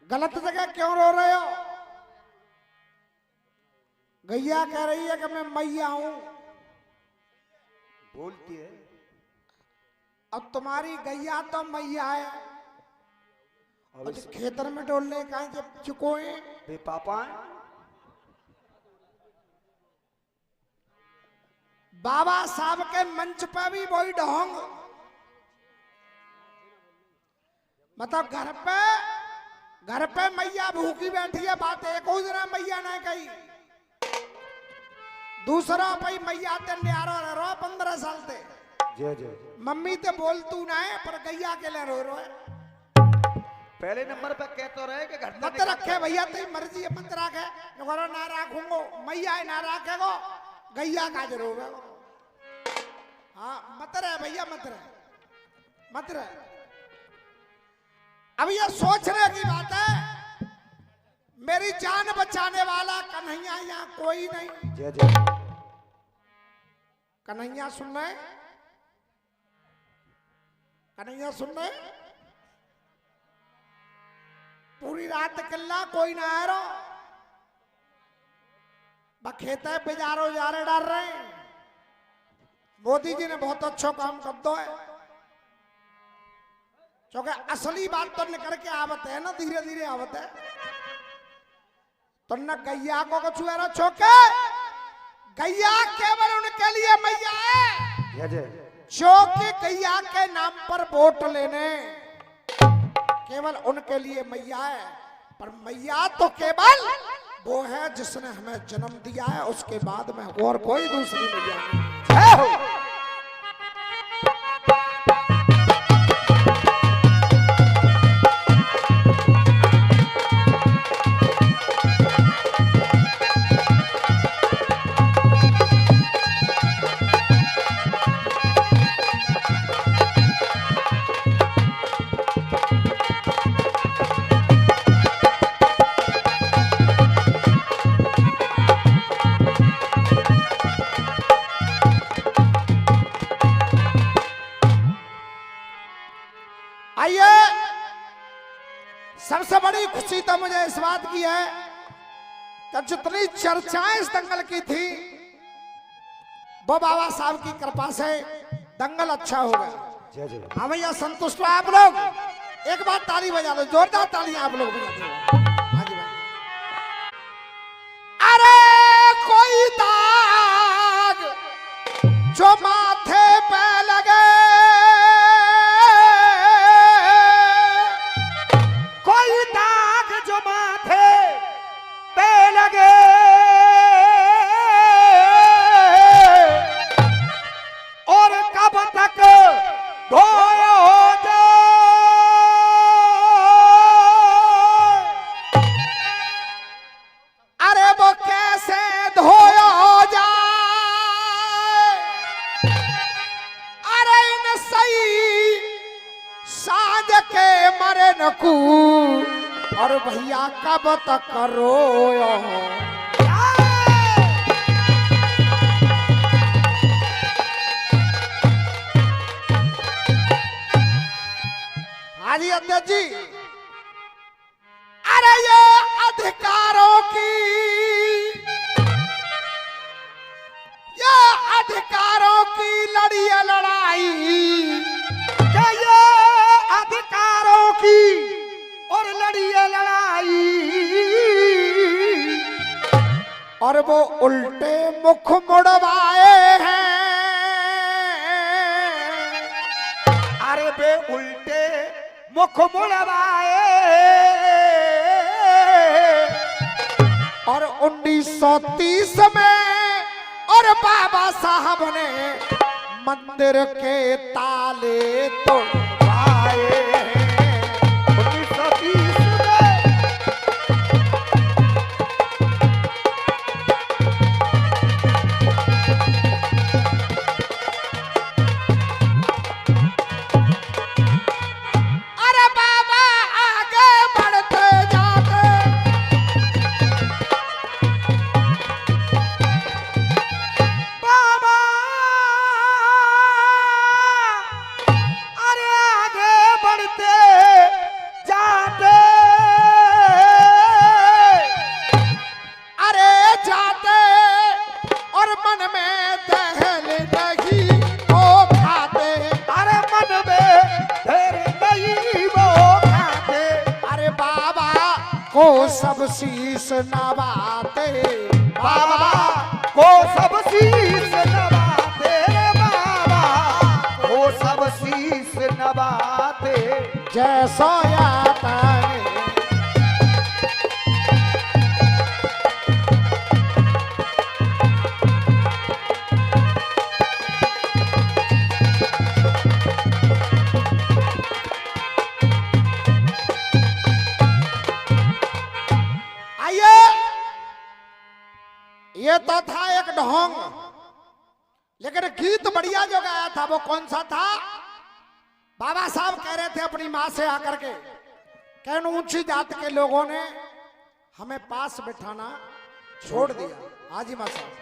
गलत जगह क्यों रो रहे हो? गैया कह रही है कि मैं मैया हूं। बोलती है। अब तुम्हारी गैया तो मैया है। अब और खेतर में डोलने का चुकोए बे पापा बाबा साहब के मंच पे भी वही ढोंग। मतलब घर पे मैया भूखी बैठी है, बात एक ही दिन मैया ने कही। दूसरा भाई मैया ते न्यारो रो 15 साल ते जय जय मम्मी ते बोल तू ना है पर गैया के ले रो रो है। पहले नंबर पे कह तो रहे कि घर मत रखे भैया, तेरी मर्जी है, मत रखे। नगरो ना रखूंगो, मैया है ना रखेगो, गैया का जरूर है। हाँ मत रहे भैया, मत रहे। अब ये सोचने की बात है, मेरी जान बचाने वाला कन्हैया यहाँ कोई नहीं। जय जय कन्हैया सुन रहे? कन्हैया सुन रहे? पूरी रात किल्ला कोई ना आ रहा, बखेत बेजारो जारे डाल रहे हैं। मोदी जी ने बहुत अच्छा काम कर दो है, क्योंकि असली बात तो निकल के आवत है ना, धीरे धीरे आवत है। तो न गैया को कछुएरा छोके, गैया केवल उनके लिए मैया है जय जय जो कि गैया के नाम पर वोट लेने, केवल उनके लिए मैया है। पर मैया तो केवल वो है जिसने हमें जन्म दिया है, उसके बाद में और कोई दूसरी मैया नहीं। आइए, सबसे बड़ी खुशी तो मुझे इस बात की है कि जितनी चर्चाएं इस दंगल की थी वो बाबा साहब की कृपा से दंगल अच्छा हो गया। जय जय हाँ भैया, संतुष्ट हो आप लोग? एक बार ताली बजा दो, जोरदार ताली आप लोग बजा दो। हाँ जी भाई। अरे कोई दाग जो माथे पे लगे, कोई दाग जो माथे पे लगे, और कब तक धोया हो जाए, अरे वो कैसे धोया हो जाए। अरे इन सही साँझ के मरे नकू, और भैया कब तक रोयो हो। हाँ जी अध्यक्ष जी, अरे ये अधिकारों की, ये अधिकारों की लड़ी है लड़ाई, क्या ये अधिकारों की और लड़ी है लड़ाई, और वो उल्टे मुख मुड़वाए हैं। अरे बे उल्टे मुख मुड़वाए, और 1930 में और बाबा साहब ने मंदिर के ताले तोड़वाए हैं। 1930 में अरे बाबा आगे बढ़ते जाते, बाबा अरे आगे बढ़ते को सब शीश नवाते, बाबा को सब शीश नवाते, बाबा को सब शीश नवाते। जैसो आता है ये तो था एक ढोंग, लेकिन गीत बढ़िया जो गाया था वो कौन सा था? बाबा साहब कह रहे थे अपनी माँ से आकर के, कैन ऊंची जात के लोगों ने हमें पास बिठाना छोड़ दिया। हाजी माँ साहब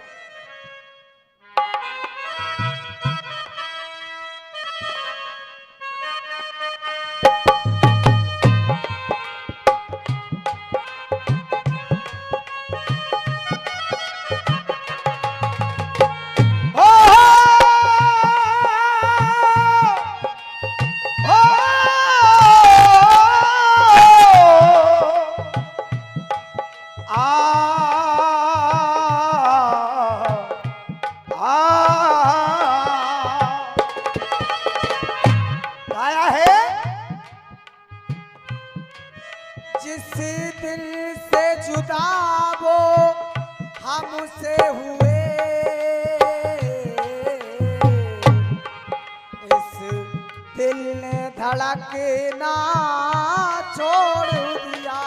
जिस दिल से जुदा वो हमसे हुए, इस दिल ने धड़कना छोड़ दिया।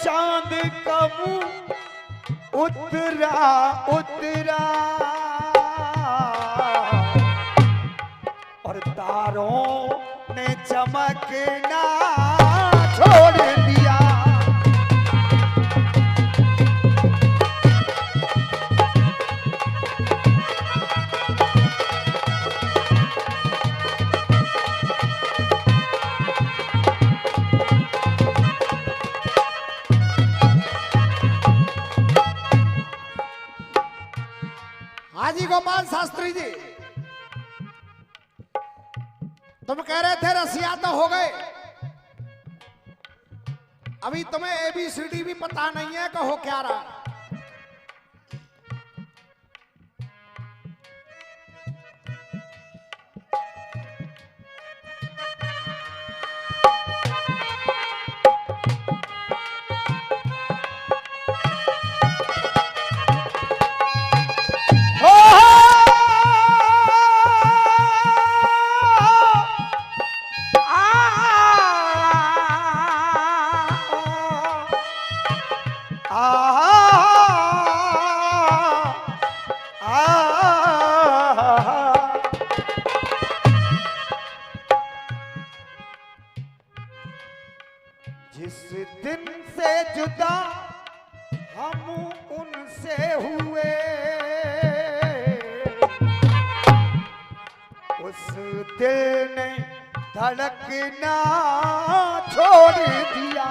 चांद का मुंह उतरा उतरा और तारों ने चमकना छोड़ दिया। हाजी गोपाल शास्त्री जी, तुम कह रहे थे रसिया तो हो गए, अभी तुम्हें ABCD भी पता नहीं है कि हो क्या रहा। जिस दिन से जुदा हम उनसे हुए, उस दिल ने धड़कना छोड़ दिया।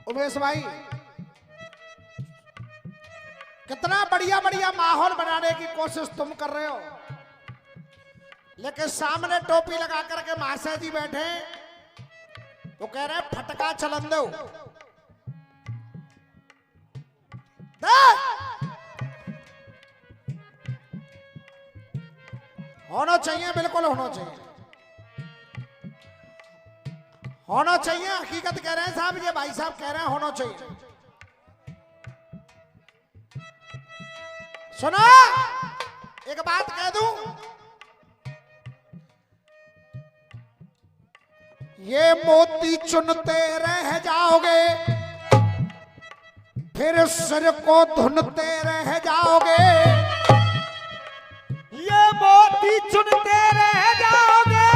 उमेश भाई, कितना बढ़िया बढ़िया माहौल बनाने की कोशिश तुम कर रहे हो, लेकिन सामने टोपी लगा करके महाशय जी बैठे, वो कह रहे हैं फटका चलन दो। होना चाहिए, बिल्कुल होना चाहिए, होना चाहिए। हकीकत कह रहे हैं साहब, ये भाई साहब कह रहे हैं होना चाहिए। सुना, एक बात कह दूं, ये मोती चुनते रह जाओगे, फिर सिर को धुनते रह जाओगे। ये मोती चुनते रह जाओगे,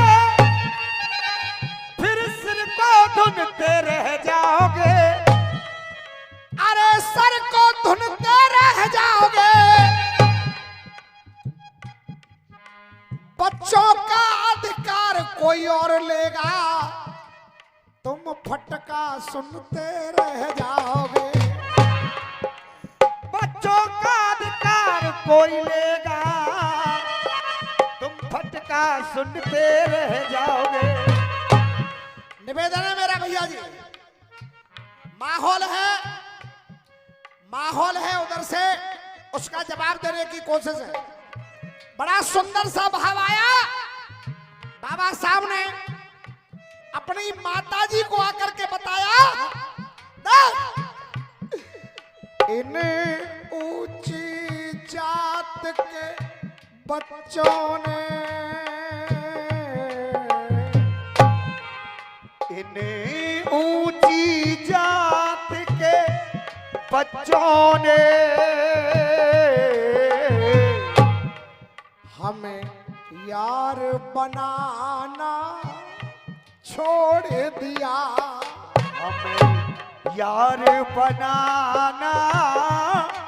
फिर सिर को धुनते रह जाओगे। अरे सर को धुनते रह जाओगे, बच्चों का अधिकार कोई और लेगा, तुम फटका सुनते रह जाओगे। कोई लेगा, तुम फटका सुनते रह जाओगे। निवेदन है मेरा भैया जी, माहौल है उधर से उसका जवाब देने की कोशिश है। बड़ा सुंदर सा भाव आया, बाबा साहब ने अपनी माता जी को आकर के बताया, इन ऊंची जात के बच्चों ने, इन ऊंची जात के बच्चों ने हमें यार बनाना छोड़ दिया, हमें यार बनाना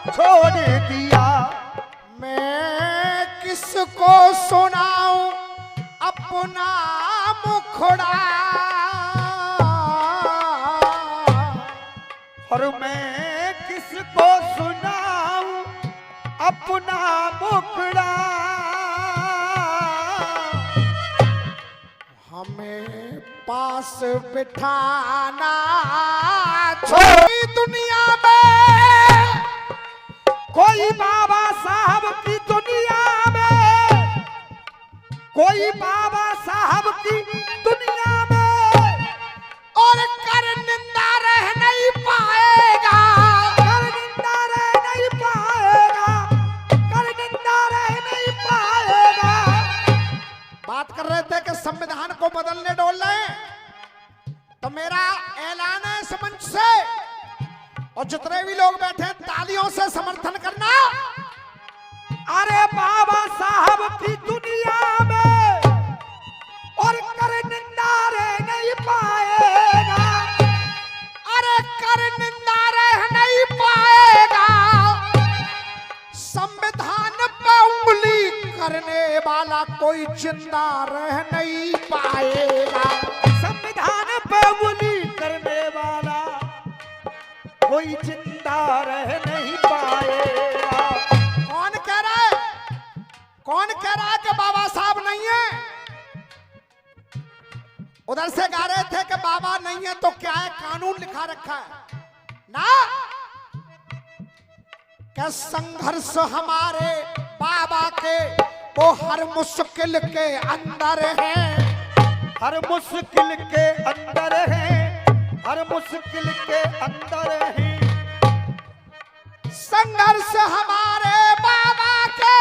छोड़ दिया। मैं किसको सुनाऊं अपना मुखड़ा, और मैं किसको सुनाऊं अपना मुखड़ा। हमें पास बिठाना छोड़ी दुनिया में, कोई बाबा साहब की दुनिया में, कोई बाबा साहब की दुनिया में, और कर निंदा रह नहीं पाएगा, कर निंदा रह नहीं पाएगा, कर निंदा रह नहीं पाएगा। बात कर रहे थे कि संविधान को बदलने डोलने, तो मेरा ऐलान है इस मंच से, और जितने भी लोग बैठे हैं तालियों से समर्थन करना। अरे बाबा साहब की दुनिया में और कर निंदा रह नहीं पाएगा, अरे कर निंदा रह नहीं पाएगा, संविधान पे उंगली करने वाला कोई जिंदा रह नहीं पाएगा, संविधान पे उंगली करने वाला कोई जिंदा रह नहीं पाएगा। कौन कह रहा है कि बाबा साहब नहीं है? उधर से गा रहे थे कि बाबा नहीं है तो क्या है, कानून लिखा रखा है ना, क्या संघर्ष हमारे बाबा के वो हर मुश्किल के अंदर है, हर मुश्किल के अंदर है, हर मुश्किल के अंदर है। संघर्ष हमारे बाबा के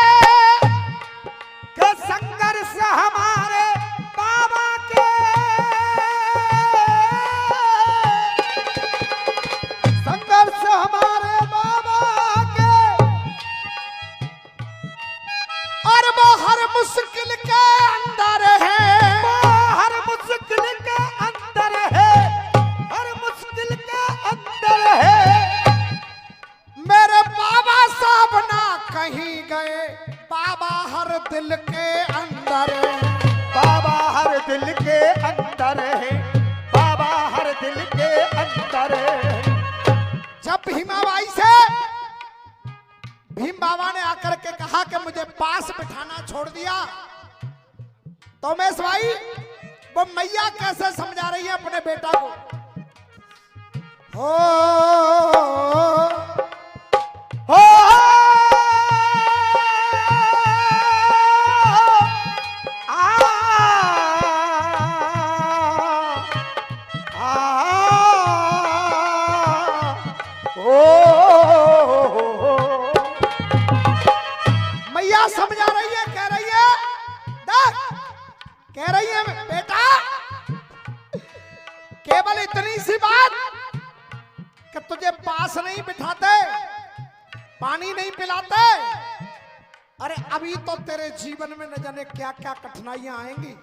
संघर्ष हमारे बाबा के, संघर्ष हमारे बाबा के, और वो हर मुश्किल के अंदर है, वो हर मुश्किल के अंदर है, हर मुश्किल के अंदर है। मेरे बाबा साहब ना कहीं गए, बाबा हर दिल के अंदर है, बाबा हर दिल के अंदर है, बाबा हर दिल के अंदर है। जब भीमाबाई से भीम बाबा ने आकर के कहा कि मुझे पास बिठाना छोड़ दिया, तो उमेश भाई वो मैया कैसे समझा रही है अपने बेटा को, हो मैया समझा रही है, कह रही है बेटा केवल इतनी सी बात कि तुझे पास नहीं बिठाते, पानी नहीं पिलाते, अरे अभी तो तेरे जीवन में न जाने क्या क्या कठिनाइयां आएंगी।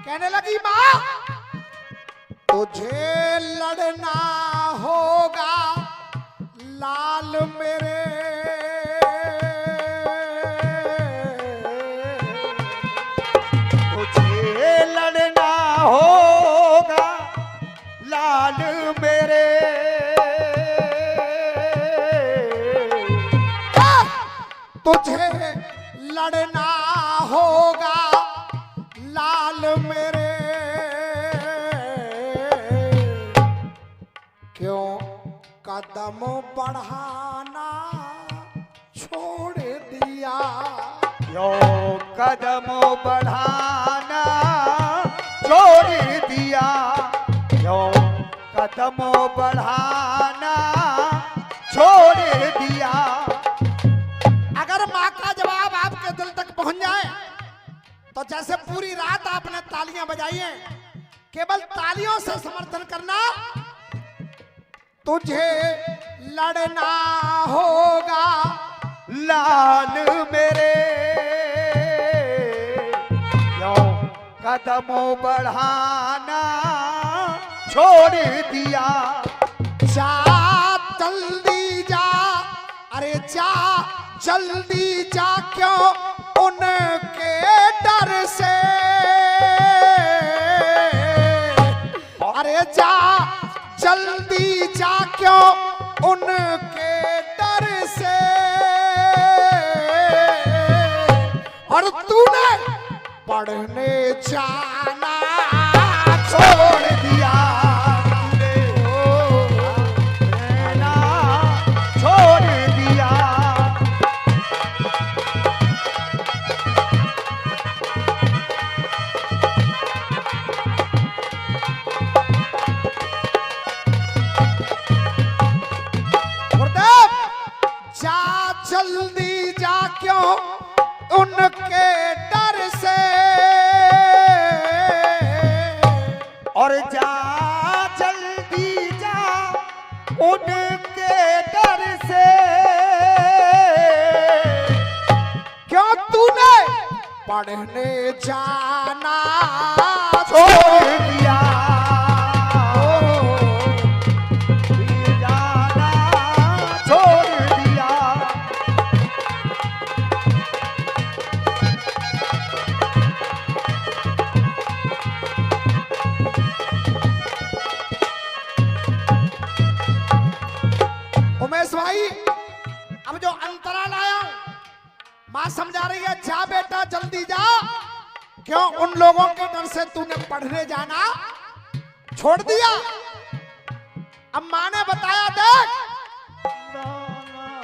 कहने लगी मां तुझे लड़ना होगा लाल मेरे, तुझे लड़ना होगा लाल मेरे, लड़ना होगा लाल मेरे, क्यों कदम बढ़ाना छोड़ दिया। यो कदम बढ़ाना छोड़ दिया, यो कदम बढ़ाना छोड़ दिया। अगर माँ का जवाब आपके दिल तक पहुंच जाए तो जैसे पूरी रात आपने तालियां बजाई हैं, केवल तालियों से समर्थन करना। तुझे लड़ना होगा लाल मेरे, यो कदम बढ़ाना छोड़ दिया। जा जल्दी जा, अरे जा जल्दी जा, क्यों उनके डर से, अरे जा जल्दी जा, क्यों उनके डर से। और तूने पढ़ने जाना छोड़ दिया, छोड़ दिया। गुरुदेव जा जल्दी जा, क्यों उनके डर से। और जा जल्दी जा उनके डर से, क्यों तूने पढ़ने जाना छोड़ दिया। जाना छोड़ दिया। उमेश भाई, अब जो अंतराल आया, मां समझा रही है जा बेटा जल्दी जा, क्यों उन लोगों के डर से तूने पढ़ने जाना छोड़ दिया। अब मां ने बताया देख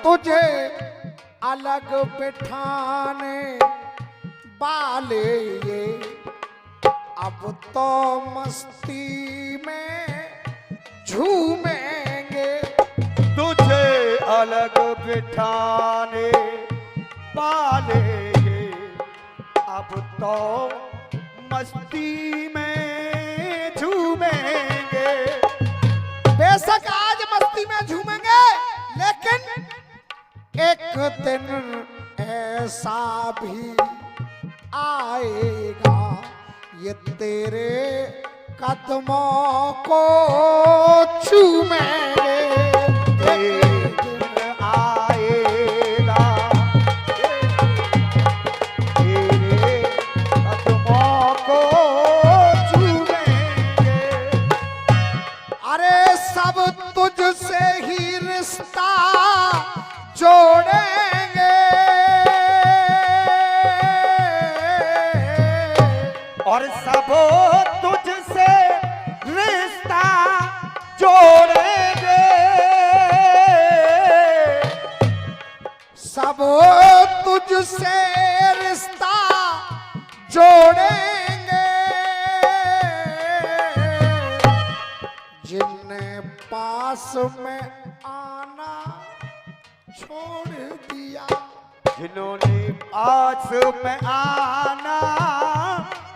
तुझे अलग बिठाने वाले ये अब तो मस्ती में झूमेंगे। तुझे अलग बिठाने वाले अब तो मस्ती में झूमेंगे। बेशक आज मस्ती में झूमेंगे, लेकिन एक दिन ऐसा भी आएगा ये तेरे कदमों को चूमेंगे। एक दिन आएगा तेरे कदमों को छूएंगे। अरे सब तुझसे ही रिश्ता जोड़ेंगे, और सब तुझसे रिश्ता जोड़ेंगे। सब तुझसे रिश्ता जोड़ेंगे। जिनने पास में आना छोड़ दिया, जिन्होंने पास में आना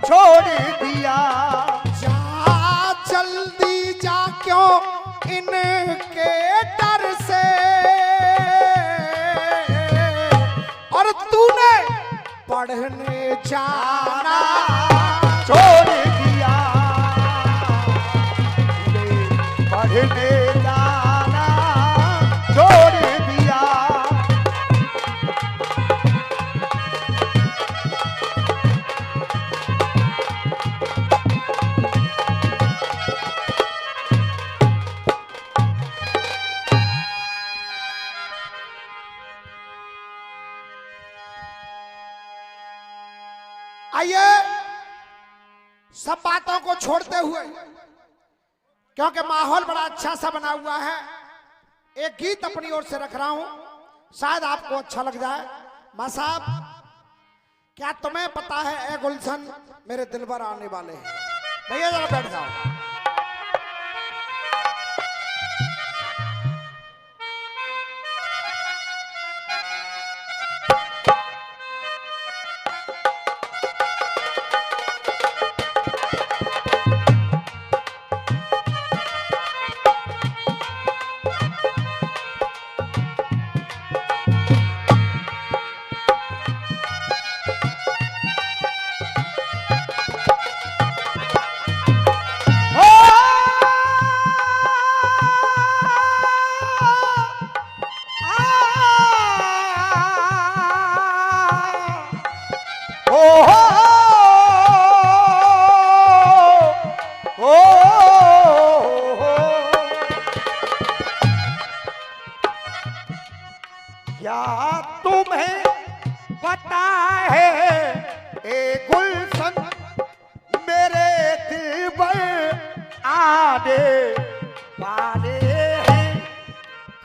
छोड़ दिया। जा जल्दी जा, क्यों इनके डर से। और तूने पढ़ने जाना छोड़ दिया। पढ़ने जाना छोड़ दिया। आइए सब बातों को छोड़ते हुए, क्योंकि माहौल बड़ा अच्छा सा बना हुआ है, एक गीत अपनी ओर से रख रहा हूं, शायद आपको अच्छा लग जाए। मां साहब, क्या तुम्हें पता है ए गुलशन मेरे दिल पर आने वाले हैं? भैया जरा बैठ जाओ। क्या तुम्हें पता है ए गुलशन मेरे दिल पर आने वाले हैं,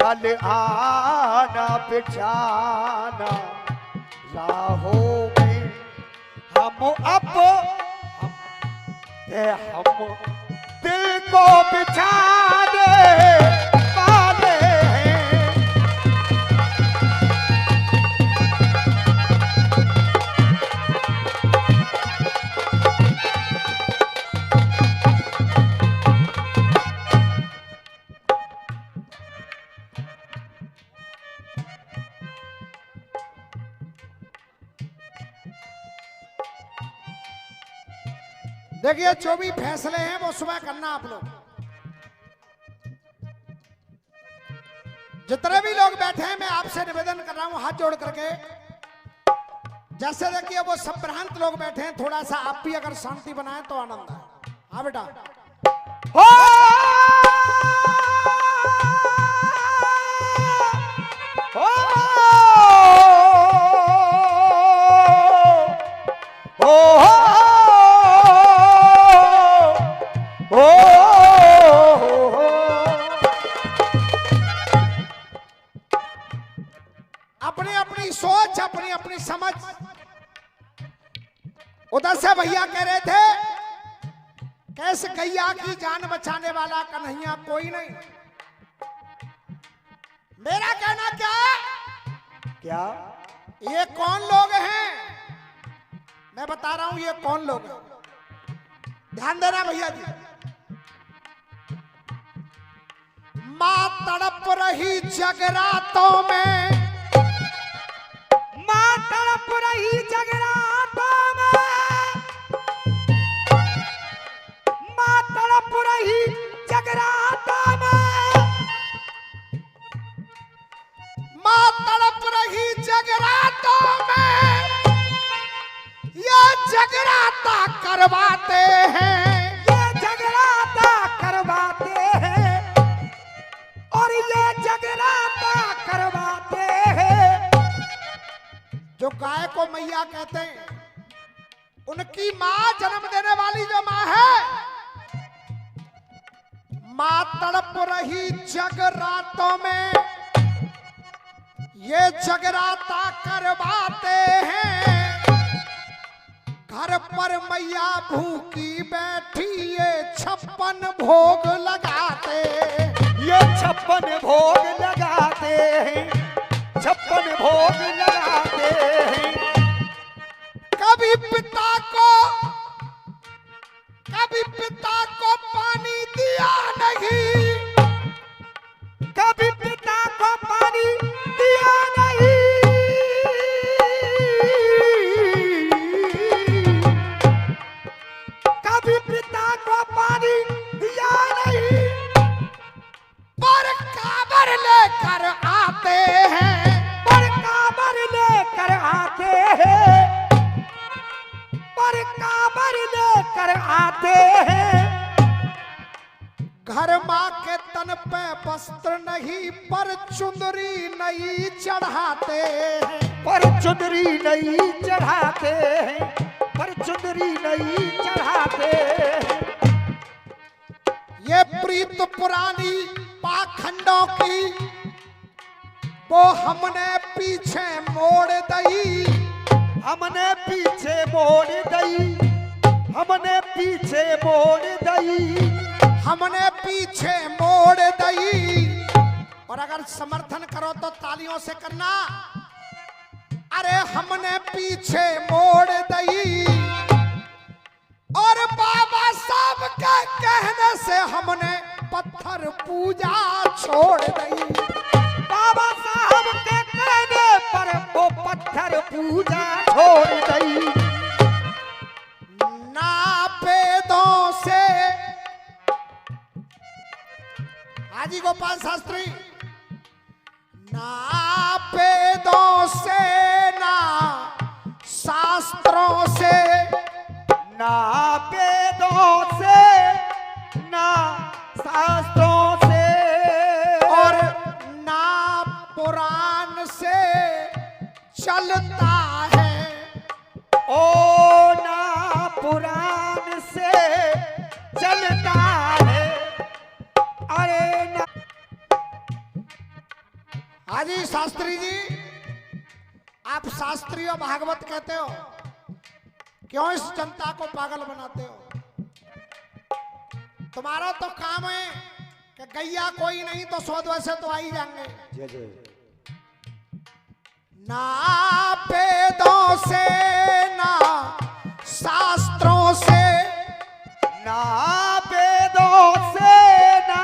कल आना बिछाना राहों में, हम दिल को बिछाने वाले हैं। देखिए, जो भी फैसले हैं वो सुबह करना आप लोग। जितने भी लोग बैठे हैं, मैं आपसे निवेदन कर रहा हूं हाथ जोड़ करके, जैसे देखिए वो संभ्रांत लोग बैठे हैं, थोड़ा सा आप भी अगर शांति बनाए तो आनंद है। हाँ बेटा, हो अपनी अपनी सोच, अपनी अपनी समझ। उधर से भैया कह रहे थे, कैसे गैया की जान बचाने वाला कन्हैया कोई नहीं। मेरा कहना क्या है? क्या ये कौन लोग हैं? मैं बता रहा हूं ये कौन लोग हैं, ध्यान देना भैया जी। मां तड़प रही जगरातों में, मां तड़प रही जगरातों में, मां तड़प रही जगरातों में, मां तड़प रही जगरातों में, ये जगराता करवाते हैं, ये जगराता करवाते हैं, और ये जगराता करवाते हैं। जो गाय को मैया कहते हैं, उनकी मां जन्म देने वाली जो मां है, मां तड़प रही जगरातों में, ये जगराता करवाते हैं। घर पर मैया भूखी बैठी, ये 56 भोग लगाते, ये 56 भोग लगाते हैं, 56 भोग लगाते हैं। कभी पिता को पानी दिया नहीं, कभी पिता को पानी दिया नहीं, कभी पिता को पानी दिया नहीं, पर काबर लेकर आते हैं, पर काबर लेकर आते हैं, पर काबर लेकर आते हैं। घर माँ के तन पे वस्त्र नहीं, पर चुंदरी नहीं चढ़ाते हैं, पर चुनरी नहीं चढ़ाते हैं, पर चुंदरी नहीं चढ़ाते। ये प्रीत पुरानी पाखंडों की वो हमने पीछे मोड़ दई, हमने पीछे मोड़ दई, हमने पीछे मोड़ दई, हमने पीछे मोड़ दई। और अगर समर्थन करो तो तालियों से करना। अरे हमने पीछे मोड़ दई और बाबा साहब के कहने से हमने पत्थर पूजा छोड़ दई। बाबा साहब के कहने पर वो पत्थर पूजा छोड़ दई। ना वेदों से हाजी गोपाल शास्त्री, ना वेदों से ना शास्त्रों से, ना वेदों से ना शास्त्रों से और ना पुराण से चलता है। ओ ना पुराण से चलता है। अरे ना हाजी शास्त्री जी, आप शास्त्री और भागवत कहते हो, क्यों इस जनता को पागल बनाते हो? तुम्हारा तो काम है कि गैया कोई नहीं तो 100 वैसे तो आ ही जाएंगे। ना वेदों से ना शास्त्रों से, ना वेदों से ना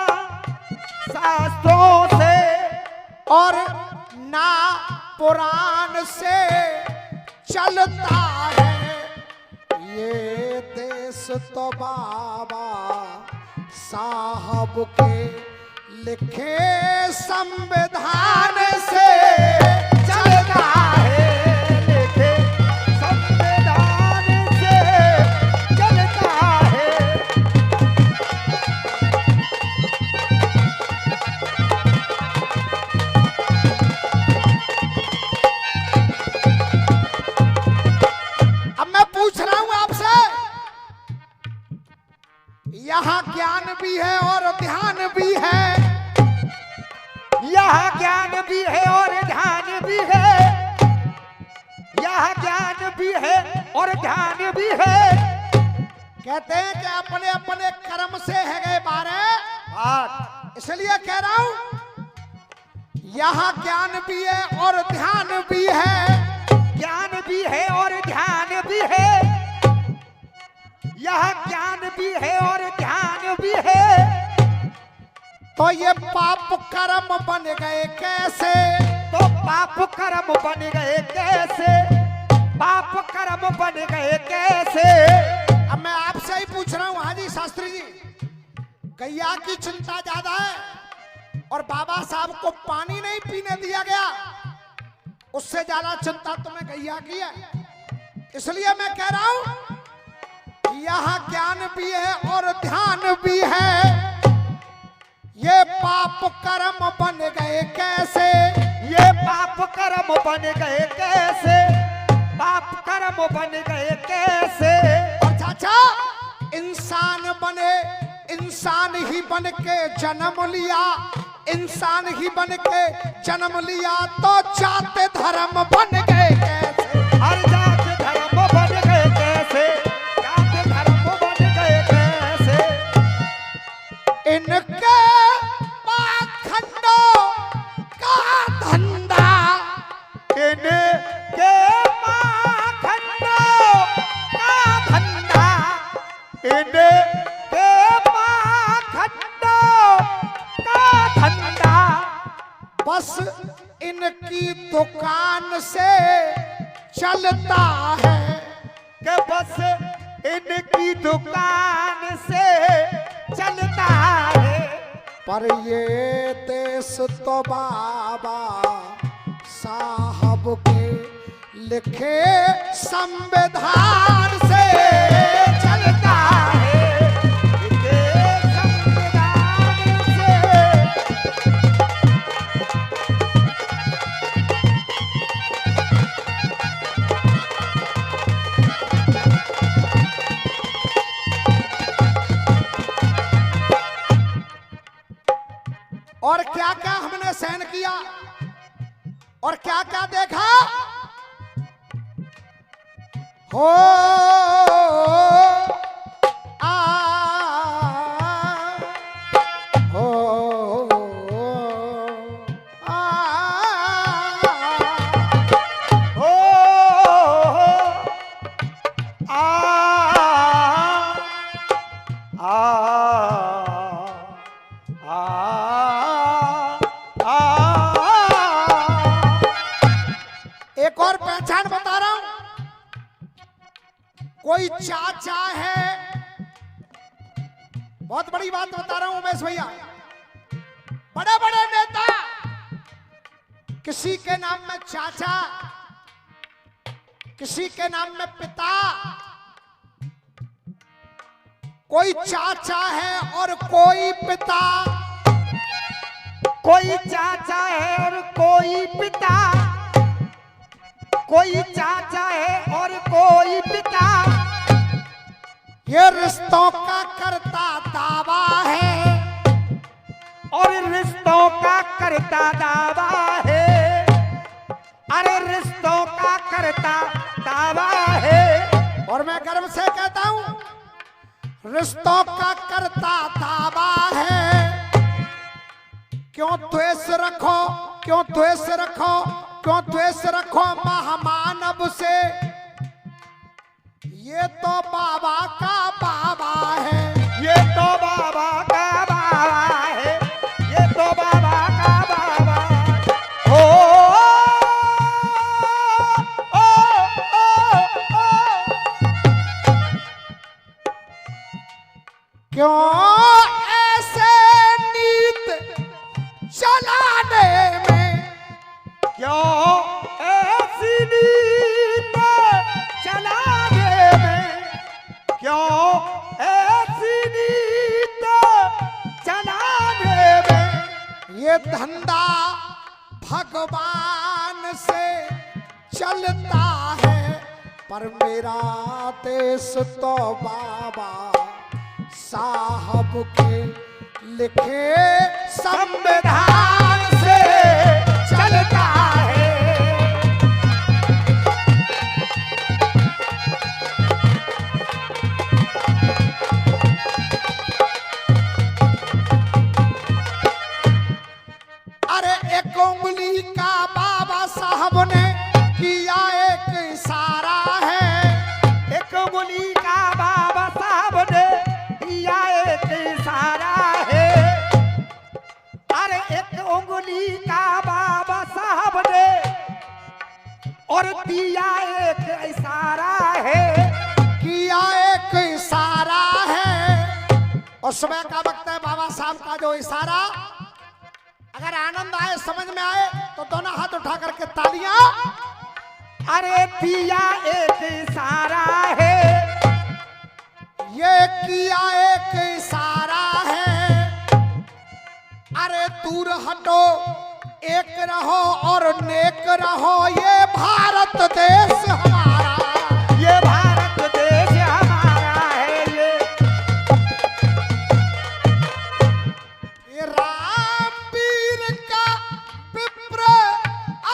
शास्त्रों से और ना पुराण से चलता है। ये देश तो बाबा साहब के लिखे संविधान से चलता है। लिखे संविधान से चलता है। अब मैं पूछ रहा हूं आपसे, यहाँ ज्ञान भी है और ध्यान भी है, यहाँ ज्ञान भी है और ध्यान भी है। यहाँ ज्ञान भी है और ध्यान भी है। कहते हैं कि अपने अपने कर्म से है गए बारे, इसलिए कह रहा हूं यहाँ ज्ञान भी है और ध्यान भी है। ज्ञान भी है और ध्यान भी है। यहाँ ज्ञान भी है और ध्यान भी है। तो ये पाप कर्म बन गए कैसे? तो पाप कर्म बन गए कैसे? पाप कर्म बन गए कैसे? अब मैं आपसे ही पूछ रहा हूं हाजी शास्त्री जी, गैया की चिंता ज्यादा है और बाबा साहब को पानी नहीं पीने दिया गया, उससे ज्यादा चिंता तुम्हें गैया की है। इसलिए मैं कह रहा हूं यहाँ ज्ञान भी है और ध्यान भी है। ये पाप कर्म बन गए कैसे? ये पाप कर्म बन गए कैसे? पाप कर्म बन गए कैसे? और चाचा, इंसान बने, इंसान ही बन के जन्म लिया, इंसान ही बन के जन्म लिया तो जाते धर्म बन गए कैसे? हर जात धर्म बन गए कैसे? जात धर्म बन गए कैसे? इनके पाखंडों का धंधा, इनके पाखंडों का धंधा, इनके पाखंडों का धंधा, बस इनकी दुकान से चलता है। कि बस इनकी दुकान से चलता है। पर ये देश तो बाबा साहब के लिखे संविधान से चलता है। इनके संविधान से और क्या क्या देखा हो आ हो आ हो आ एक और पहचान बता रहा हूं। कोई चाचा है, बहुत बड़ी बात बता रहा हूं उमेश भैया, बड़े बड़े नेता किसी के नाम में चाचा, किसी के नाम में पिता। कोई चाचा है और कोई पिता, कोई चाचा है और कोई पिता, कोई चाचा है और कोई पिता। ये रिश्तों का करता दावा है, और रिश्तों का करता दावा है, अरे रिश्तों का करता दावा है। और मैं गर्व से कहता हूं रिश्तों का करता दावा है। क्यों द्वेष रखो, क्यों द्वेष रखो, क्यों द्वेष रखो महामानव से, ये तो बाबा का बाबा है, ये तो बाबा का बाबा है, ये तो बाबा का बाबा हो ओ, ओ, ओ। क्यों ऐसे नीत चलाने में, क्यों ऐसी नीत चलाने में, क्यों ऐसी नीत चलाने में। ये धंधा भगवान से चलता है, पर मेरा देश तो बाबा साहब के लिखे संविधान से चलता है। अरे एक उंगली का बाबा साहब ने किया एक इशारा है, एक उंगली का बाबा साहब ने किया एक इशारा है, अरे एक उंगली का बाबा साहब ने और दिया एक इशारा है, किया एक इशारा है। और सुबह का वक्त है, बाबा साहब का जो इशारा अगर आनंद आए, समझ में आए तो दोनों हाथ उठा करके तालियां। अरे दिया एक इशारा है, ये किया एक इशारा है। अरे दूर हटो, एक रहो और नेक रहो, ये भारत देश हमारा, ये भारत देश हमारा है। ये रामवीर का विप्र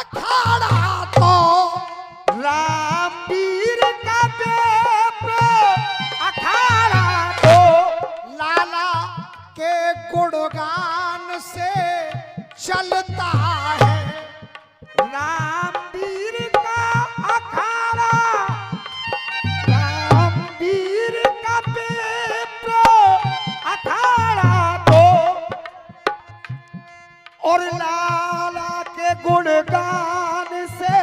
अखाड़ा तो, रामवीर का विप्र अखाड़ा तो, लाला के गुणगान से चलता है। रामवीर का अखाड़ा, रामवीर का विप्र अखाड़ा तो, और लाला के गुणगान से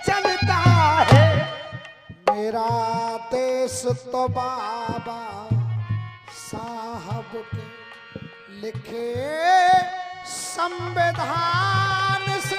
चलता है। मेरा देश तो बाबा साहब के लिखे संविधान से